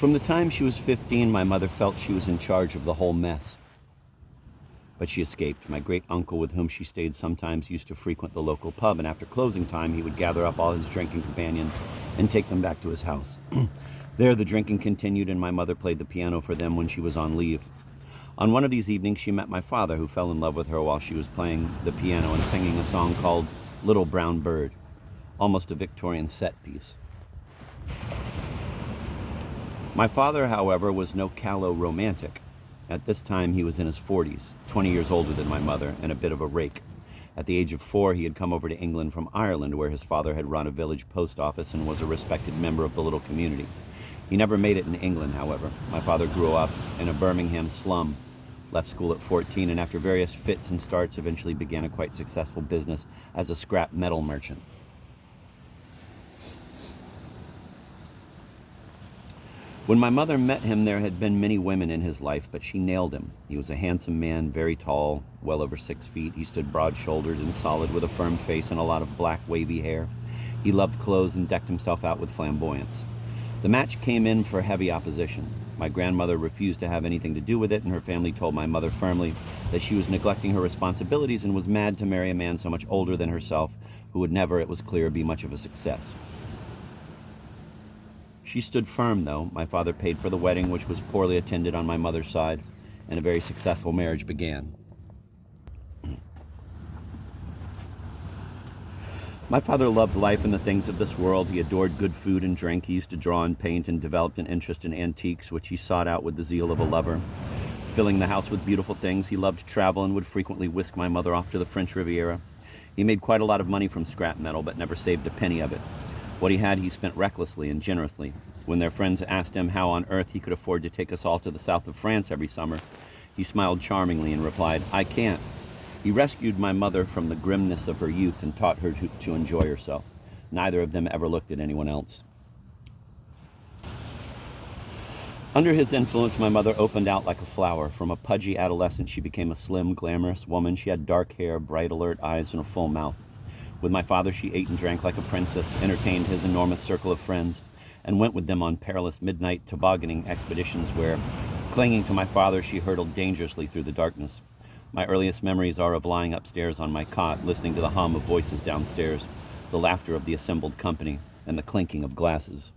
From the time she was 15, my mother felt she was in charge of the whole mess. But she escaped. My great uncle, with whom she stayed sometimes, used to frequent the local pub, and after closing time, he would gather up all his drinking companions and take them back to his house. There, the drinking continued, and my mother played the piano for them when she was on leave. On one of these evenings, she met my father, who fell in love with her while she was playing the piano and singing a song called Little Brown Bird, almost a Victorian set piece. My father, however, was no callow romantic. At this time, he was in his 40s, 20 years older than my mother, and a bit of a rake. At the age of 4, he had come over to England from Ireland, where his father had run a village post office and was a respected member of the little community. He never made it in England, however. My father grew up in a Birmingham slum, left school at 14, and after various fits and starts, eventually began a quite successful business as a scrap metal merchant. When my mother met him, there had been many women in his life, but she nailed him. He was a handsome man, very tall, well over 6 feet. He stood broad-shouldered and solid with a firm face and a lot of black, wavy hair. He loved clothes and decked himself out with flamboyance. The match came in for heavy opposition. My grandmother refused to have anything to do with it, and her family told my mother firmly that she was neglecting her responsibilities and was mad to marry a man so much older than herself, who would never, it was clear, be much of a success. She stood firm, though. My father paid for the wedding, which was poorly attended on my mother's side, and a very successful marriage began. My father loved life and the things of this world. He adored good food and drink. He used to draw and paint and developed an interest in antiques, which he sought out with the zeal of a lover. Filling the house with beautiful things, he loved to travel and would frequently whisk my mother off to the French Riviera. He made quite a lot of money from scrap metal, but never saved a penny of it. What he had, he spent recklessly and generously. When their friends asked him how on earth he could afford to take us all to the south of France every summer, he smiled charmingly and replied, "I can't." He rescued my mother from the grimness of her youth and taught her to enjoy herself. Neither of them ever looked at anyone else. Under his influence, my mother opened out like a flower. From a pudgy adolescent, she became a slim, glamorous woman. She had dark hair, bright, alert eyes, and a full mouth. With my father, she ate and drank like a princess, entertained his enormous circle of friends, and went with them on perilous midnight tobogganing expeditions where, clinging to my father, she hurtled dangerously through the darkness. My earliest memories are of lying upstairs on my cot, listening to the hum of voices downstairs, the laughter of the assembled company, and the clinking of glasses.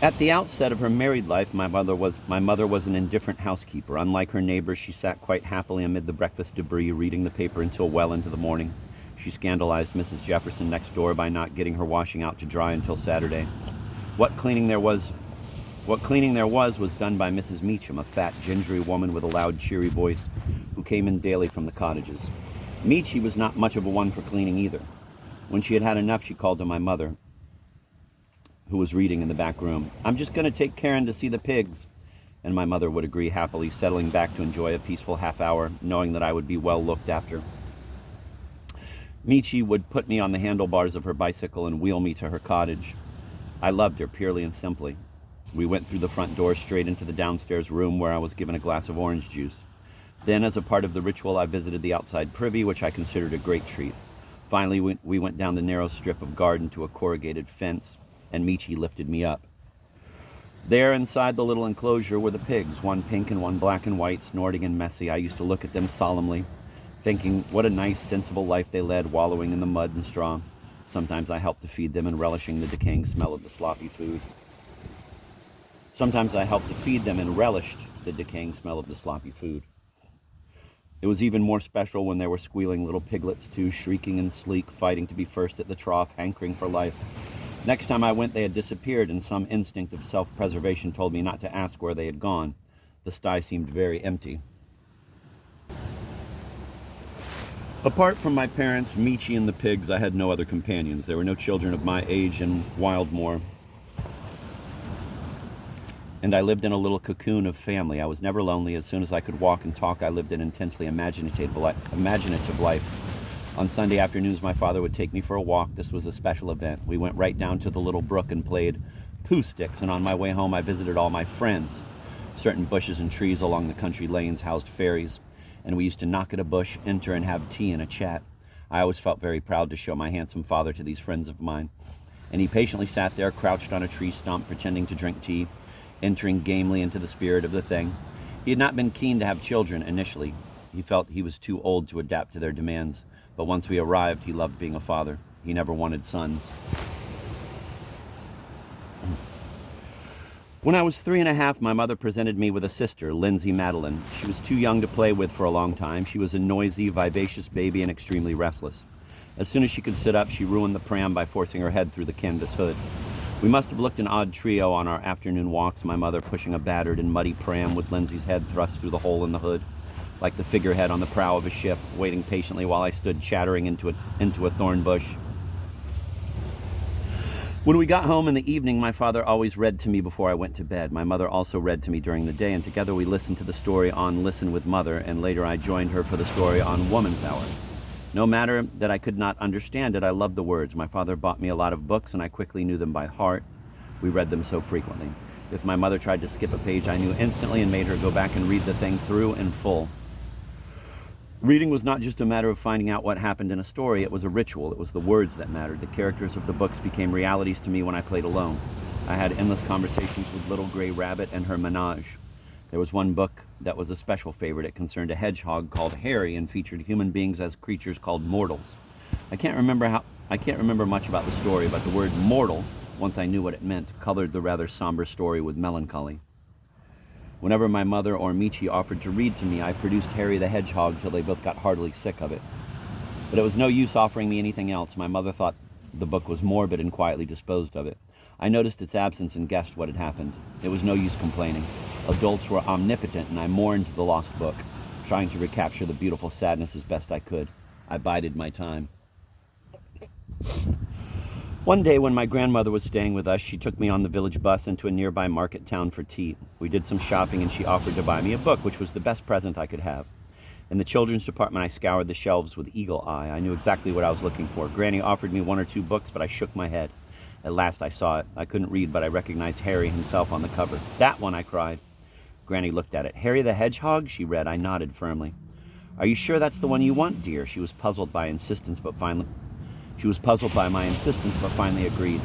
At the outset of her married life, my mother was an indifferent housekeeper. Unlike her neighbors, she sat quite happily amid the breakfast debris, reading the paper until well into the morning. She scandalized Mrs. Jefferson next door by not getting her washing out to dry until Saturday. What cleaning there was done by Mrs. Meacham, a fat, gingery woman with a loud, cheery voice, who came in daily from the cottages. Meachy was not much of a one for cleaning either. When she had had enough, she called to my mother, who was reading in the back room. "I'm just going to take Karen to see the pigs." And my mother would agree happily, settling back to enjoy a peaceful half hour, knowing that I would be well looked after. Michi would put me on the handlebars of her bicycle and wheel me to her cottage. I loved her purely and simply. We went through the front door straight into the downstairs room where I was given a glass of orange juice. Then, as a part of the ritual, I visited the outside privy, which I considered a great treat. Finally, we went down the narrow strip of garden to a corrugated fence, and Michi lifted me up. There, inside the little enclosure, were the pigs, one pink and one black and white, snorting and messy. I used to look at them solemnly, thinking what a nice, sensible life they led, wallowing in the mud and straw. Sometimes I helped to feed them and relishing the decaying smell of the sloppy food. It was even more special when there were squealing little piglets too, shrieking and sleek, fighting to be first at the trough, hankering for life. Next time I went, they had disappeared, and some instinct of self-preservation told me not to ask where they had gone. The sty seemed very empty. Apart from my parents, Michi, and the pigs, I had no other companions. There were no children of my age in Wildmoor, and I lived in a little cocoon of family. I was never lonely. As soon as I could walk and talk, I lived an intensely imaginative life. On Sunday afternoons, my father would take me for a walk. This was a special event. We went right down to the little brook and played poo sticks, and on my way home, I visited all my friends. Certain bushes and trees along the country lanes housed fairies, and we used to knock at a bush, enter, and have tea and a chat. I always felt very proud to show my handsome father to these friends of mine. And he patiently sat there, crouched on a tree stump, pretending to drink tea, entering gamely into the spirit of the thing. He had not been keen to have children initially. He felt he was too old to adapt to their demands, but once we arrived, he loved being a father. He never wanted sons. When I was 3.5, my mother presented me with a sister, Lindsay Madeline. She was too young to play with for a long time. She was a noisy, vivacious baby and extremely restless. As soon as she could sit up, she ruined the pram by forcing her head through the canvas hood. We must have looked an odd trio on our afternoon walks, my mother pushing a battered and muddy pram with Lindsay's head thrust through the hole in the hood, like the figurehead on the prow of a ship, waiting patiently while I stood chattering into a thorn bush. When we got home in the evening, my father always read to me before I went to bed. My mother also read to me during the day, and together we listened to the story on Listen with Mother, and later I joined her for the story on Woman's Hour. No matter that I could not understand it, I loved the words. My father bought me a lot of books, and I quickly knew them by heart. We read them so frequently. If my mother tried to skip a page, I knew instantly and made her go back and read the thing through in full. Reading was not just a matter of finding out what happened in a story, it was a ritual. It was the words that mattered. The characters of the books became realities to me when I played alone. I had endless conversations with Little Gray Rabbit and her menage. There was one book that was a special favorite. It concerned a hedgehog called Harry and featured human beings as creatures called mortals. I can't remember much about the story, but the word mortal, once I knew what it meant, colored the rather somber story with melancholy. Whenever my mother or Michi offered to read to me, I produced Harry the Hedgehog till they both got heartily sick of it. But it was no use offering me anything else. My mother thought the book was morbid and quietly disposed of it. I noticed its absence and guessed what had happened. It was no use complaining. Adults were omnipotent, and I mourned the lost book, trying to recapture the beautiful sadness as best I could. I bided my time. One day when my grandmother was staying with us, she took me on the village bus into a nearby market town for tea. We did some shopping and she offered to buy me a book, which was the best present I could have. In the children's department, I scoured the shelves with eagle eye. I knew exactly what I was looking for. Granny offered me 1 or 2 books, but I shook my head. At last I saw it. I couldn't read, but I recognized Harry himself on the cover. "That one," I cried. Granny looked at it. "Harry the Hedgehog?" she read. I nodded firmly. "Are you sure that's the one you want, dear?" She was puzzled by my insistence, but finally agreed.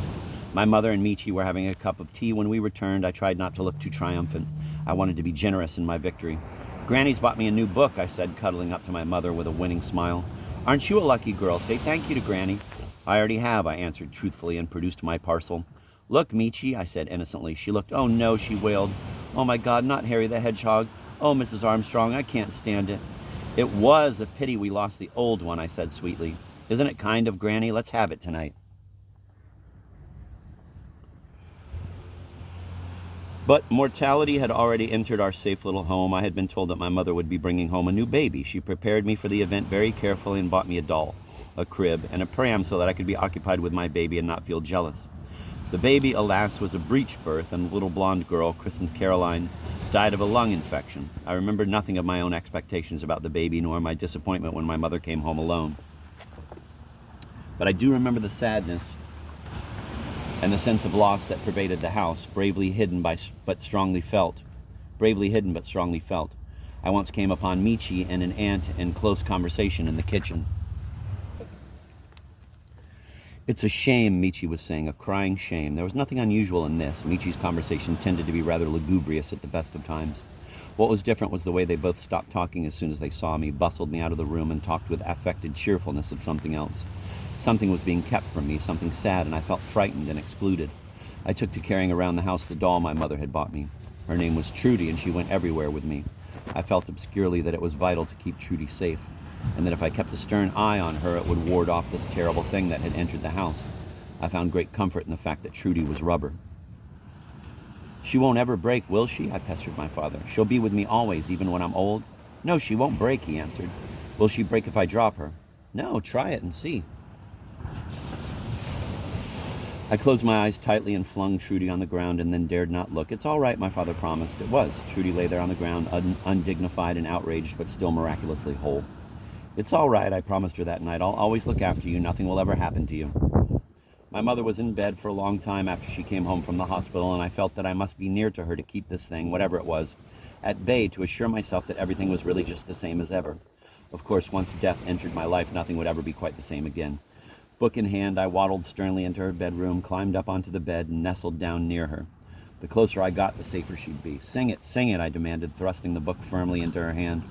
My mother and Michi were having a cup of tea when we returned. I tried not to look too triumphant. I wanted to be generous in my victory. "Granny's bought me a new book," I said, cuddling up to my mother with a winning smile. "Aren't you a lucky girl? Say thank you to Granny." "I already have," I answered truthfully and produced my parcel. "Look, Michi," I said innocently. She looked. "Oh no," she wailed. "Oh my God, not Harry the Hedgehog. Oh, Mrs. Armstrong, I can't stand it." "It was a pity we lost the old one," I said sweetly. "Isn't it kind of Granny? Let's have it tonight." But mortality had already entered our safe little home. I had been told that my mother would be bringing home a new baby. She prepared me for the event very carefully and bought me a doll, a crib, and a pram so that I could be occupied with my baby and not feel jealous. The baby, alas, was a breech birth, and the little blonde girl, christened Caroline, died of a lung infection. I remember nothing of my own expectations about the baby, nor my disappointment when my mother came home alone. But I do remember the sadness and the sense of loss that pervaded the house, bravely hidden but strongly felt. I once came upon Michi and an aunt in close conversation in the kitchen. "It's a shame," Michi was saying, "a crying shame." There was nothing unusual in this. Michi's conversation tended to be rather lugubrious at the best of times. What was different was the way they both stopped talking as soon as they saw me, bustled me out of the room, and talked with affected cheerfulness of something else. Something was being kept from me, something sad, and I felt frightened and excluded. I took to carrying around the house the doll my mother had bought me. Her name was Trudy, and she went everywhere with me. I felt obscurely that it was vital to keep Trudy safe, and that if I kept a stern eye on her, it would ward off this terrible thing that had entered the house. I found great comfort in the fact that Trudy was rubber. "She won't ever break, will she?" I pestered my father. "She'll be with me always, even when I'm old?" "No, she won't break," he answered. "Will she break if I drop her?" "No, try it and see." I closed my eyes tightly and flung Trudy on the ground and then dared not look. "It's all right," my father promised. It was. Trudy lay there on the ground, undignified and outraged, but still miraculously whole. "It's all right," I promised her that night. "I'll always look after you. Nothing will ever happen to you." My mother was in bed for a long time after she came home from the hospital, and I felt that I must be near to her to keep this thing, whatever it was, at bay, to assure myself that everything was really just the same as ever. Of course, once death entered my life, nothing would ever be quite the same again. Book in hand, I waddled sternly into her bedroom, climbed up onto the bed, and nestled down near her. The closer I got, the safer she'd be. Sing it, I demanded, thrusting the book firmly into her hand.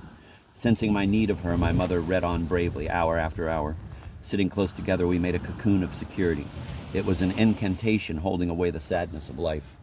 Sensing my need of her, my mother read on bravely, hour after hour. Sitting close together, we made a cocoon of security. It was an incantation holding away the sadness of life.